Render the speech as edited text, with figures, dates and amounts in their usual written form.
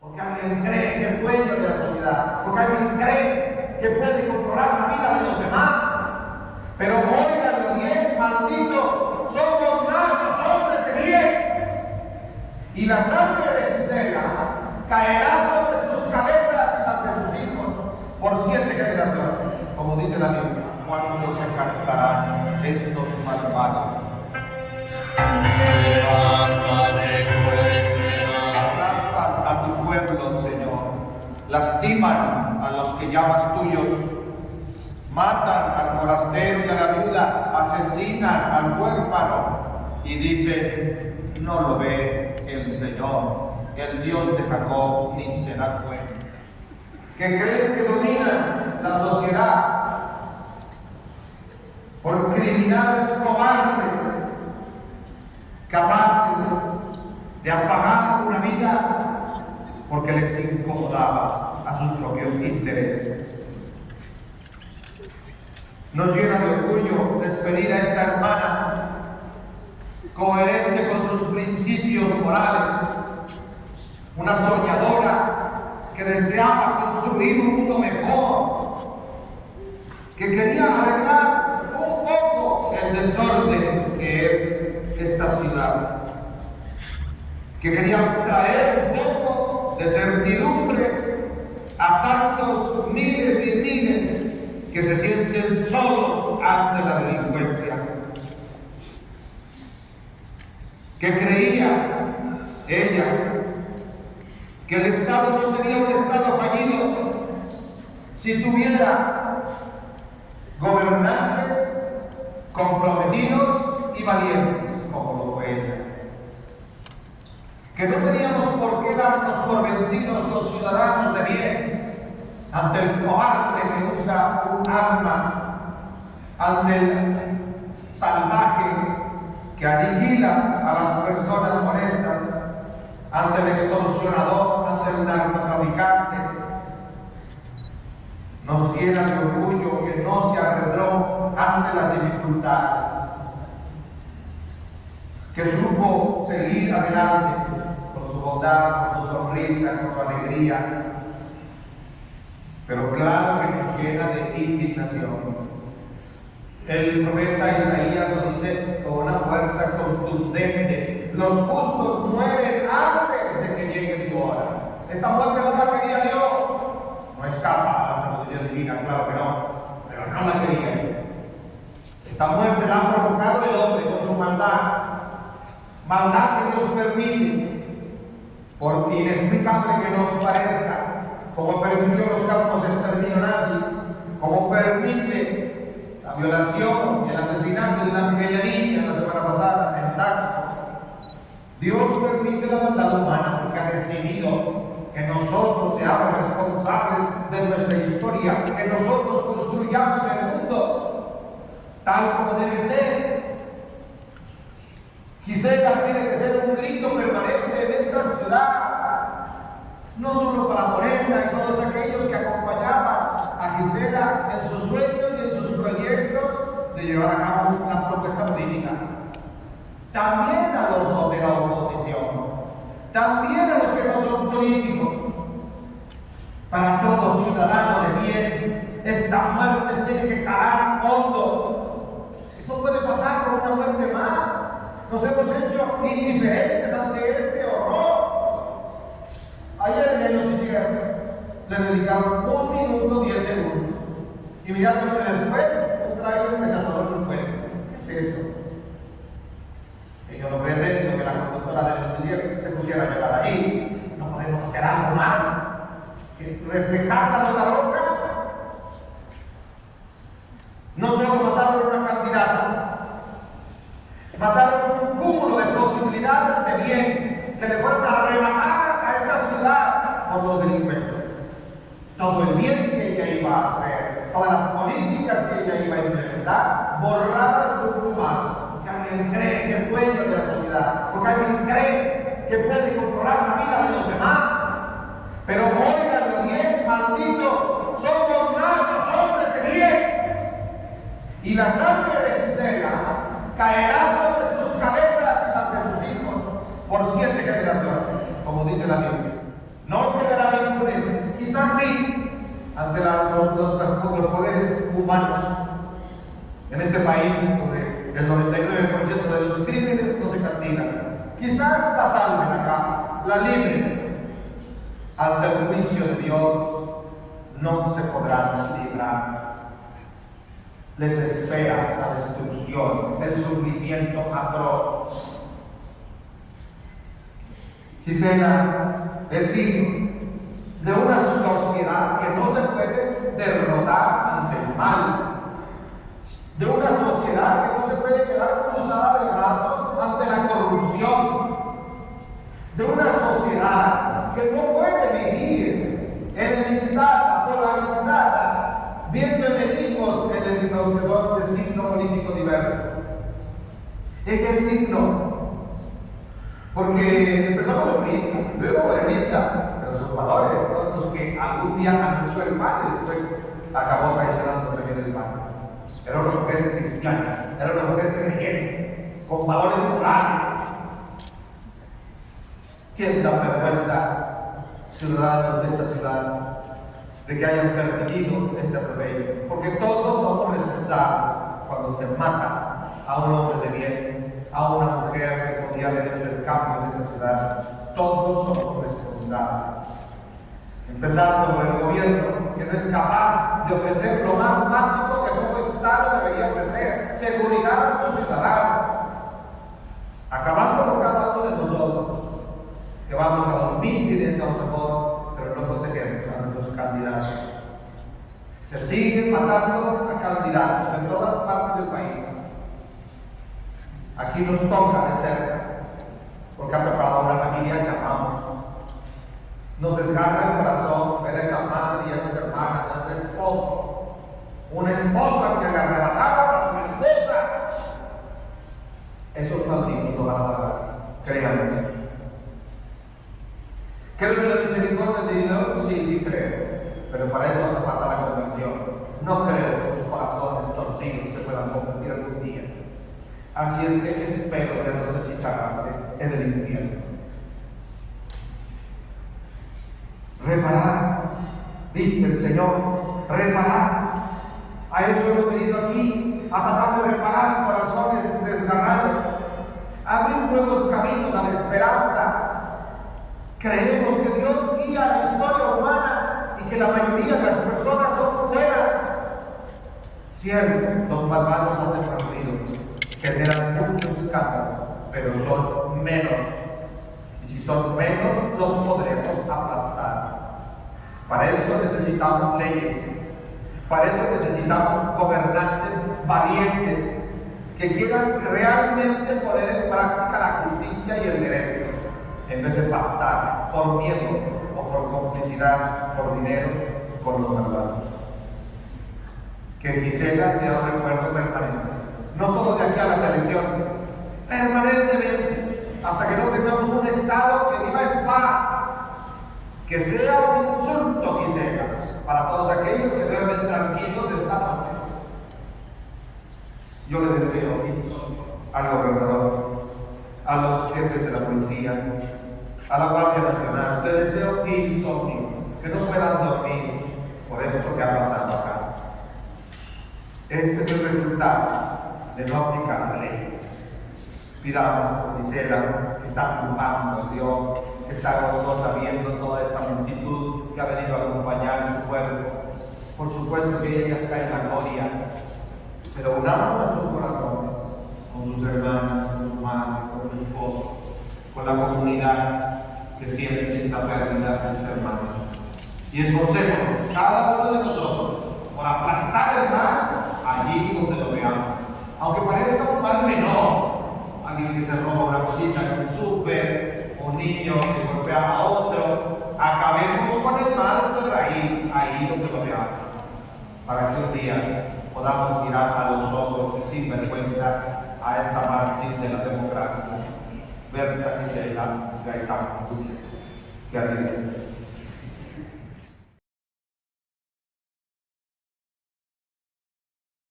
porque alguien cree que es dueño de la sociedad, porque alguien cree que puede controlar la vida de los demás. Pero óiganlo bien, malditos, somos más los hombres de bien. Y la sangre de Gisela caerá sobre sus cabezas y las de sus hijos por 7 generaciones, como dice la Biblia. ¿Cuándo se jactarán estos malvados? Aplastan a tu pueblo, Señor. Lastiman a los que llamas tuyos. Matan al forastero y a la viuda. Asesinan al huérfano. Y dicen, no lo ve el Señor, el Dios de Jacob, ni se da cuenta. Que creen que dominan la sociedad por criminales cobardes, capaces de apagar una vida porque les incomodaba a sus propios intereses. Nos llena de orgullo despedir a esta hermana coherente con sus principios morales, una soñadora que deseaba construir un mundo mejor, que quería arreglar un poco el desorden que es esta ciudad, que quería traer un poco de certidumbre a tantos miles y miles que se sienten solos ante la delincuencia, que creía ella que el Estado no sería un Estado fallido si tuviera gobernantes comprometidos y valientes, como lo fue ella. Que no teníamos por qué darnos por vencidos los ciudadanos de bien ante el cobarde que usa un arma, ante el salvaje que aniquila a las personas honestas, ante el extorsionador, ante el narcotraficante. Nos llena de orgullo que no se arredró ante las dificultades, que supo seguir adelante con su bondad, con su sonrisa, con su alegría, pero claro que nos llena de indignación. El profeta Isaías nos dice con una fuerza contundente: los justos mueren antes de que llegue su hora. Esta muerte no la quería Dios, no escapa a la sabiduría divina, claro que no, pero no la quería. Esta muerte la ha provocado el hombre con su maldad que Dios permite, por inexplicable que nos parezca, como permitió los campos de exterminio nazis, como permite la violación y el asesinato de una pequeña niña la semana pasada en Taxco. Dios permite la maldad humana porque ha decidido que nosotros seamos responsables de nuestra historia, que nosotros construyamos el mundo tal como debe ser. Gisela tiene que ser un grito permanente en esta ciudad, no solo para Morena y todos aquellos que acompañaban a Gisela en sus sueños y en sus proyectos de llevar a cabo una propuesta política, también a los de la oposición, también a los que no son políticos. Para todo ciudadano de bien, esta muerte tiene que calar hondo. Esto puede pasar por una muerte más. Nos hemos hecho indiferentes ante este horror. Ayer en el noticiero le dedicaron 1 minuto 10 segundos. Inmediatamente después, un trailer que se atoró en un puente. ¿Qué es eso? Que yo no pretendo que la conductora del noticiero se pusiera a llegar ahí. No podemos hacer algo más que reflejar la nota roja. No solo mataron a una candidata, mataron un cúmulo de posibilidades de bien que le fueron arrebatadas a esta ciudad por los delincuentes. Todo el bien que ella iba a hacer, todas las políticas que ella iba a implementar, borradas de un plumazo, porque alguien cree que es dueño de la sociedad, porque alguien cree que puede controlar la vida de los demás. Pero óiganlo bien, malditos, somos más los hombres de bien. Y la sangre de Gisela caerá sobre sus cabezas y las de sus hijos por 7 generaciones, como dice la Biblia. No este país donde el 99% de los crímenes no se castigan. Quizás la salven acá, la libren. Ante el juicio de Dios no se podrán librar. Les espera la destrucción, el sufrimiento atroz. Gisela es signo de una sociedad que no se puede derrotar ante el mal, de una sociedad que no se puede quedar cruzada de brazos ante la corrupción, de una sociedad que no puede vivir enemistada, polarizada, viendo enemigos en los que son de signo político diverso. ¿En qué signo? Porque empezamos los priistas, luego morenistas, pero sus valores son los que algún día anunció el mal y después acabó traicionando también el mal. Era una mujer cristiana, era una mujer creyente, con valores morales. ¿Quién da vergüenza, ciudadanos de esta ciudad, de que hayan permitido este atropello? Porque todos somos responsables cuando se mata a un hombre de bien, a una mujer que podía haber hecho el cambio de esta ciudad. Todos somos responsables. Empezando por el gobierno, que no es capaz de ofrecer lo más básico que todo Estado debería ofrecer: seguridad a sus ciudadanos. Acabando por cada uno de nosotros, que vamos a los mítines, a lo mejor, pero no protegemos a nuestros candidatos. Se siguen matando a candidatos en todas partes del país. Aquí nos toca de cerca, porque ha tocado a una familia que amamos. Nos desgarra el corazón ver a esa madre y a esas hermanas, a ese esposo. Una esposa que le arrebataba a su esposa. Esos malditos no van a pagar, créanme. ¿Creo en la misericordia de Dios? Sí creo. Pero para eso hace falta la conversión. No creo que sus corazones torcidos se puedan convertir algún día. Así es que espero verlos achicharrarse en el infierno. Reparar, dice el Señor, reparar. A eso hemos venido aquí, a tratar de reparar corazones desgarrados, abrir nuevos caminos a la esperanza. Creemos que Dios guía la historia humana y que la mayoría de las personas son buenas. Cierto, los malvados hacen ruido, generan mucho escándalo, pero son menos. Y si son menos, los podremos aplastar. Para eso necesitamos leyes. Para eso necesitamos gobernantes valientes que quieran realmente poner en práctica la justicia y el derecho, en vez de pactar por miedo o por complicidad, por dinero, con los malvados. Que Gisela sea un recuerdo permanente, no solo de aquí a las elecciones, permanentemente, hasta que no tengamos un Estado que viva en paz, que sea un insulto, Gisela, para todos aquellos que duermen tranquilos esta noche. Yo le deseo insomnio al gobernador, a los jefes de la policía, a la Guardia Nacional. Le deseo insomnio, que no puedan dormir por esto que ha pasado acá. Este es el resultado de no aplicar la ley. Pidamos por Gisela, que está triunfando en Dios, que está gozosa viendo toda esta multitud que ha venido a acompañar su pueblo. Por supuesto que ella está en la gloria, pero unamos nuestros corazones con sus hermanas, con su madre, con su esposo, con la comunidad que siente esta pérdida de este hermano. Y esforcémonos, cada uno de nosotros, por aplastar el mal allí donde lo veamos. Aunque parezca un mal menor, alguien que se roba una cosita en un súper, un niño que golpea a otro, acabemos con el mal de raíz ahí donde lo veamos, para que un día podamos mirar a los ojos sin vergüenza a esta mártir de la democracia, Berta Gisela Gaitán. Que así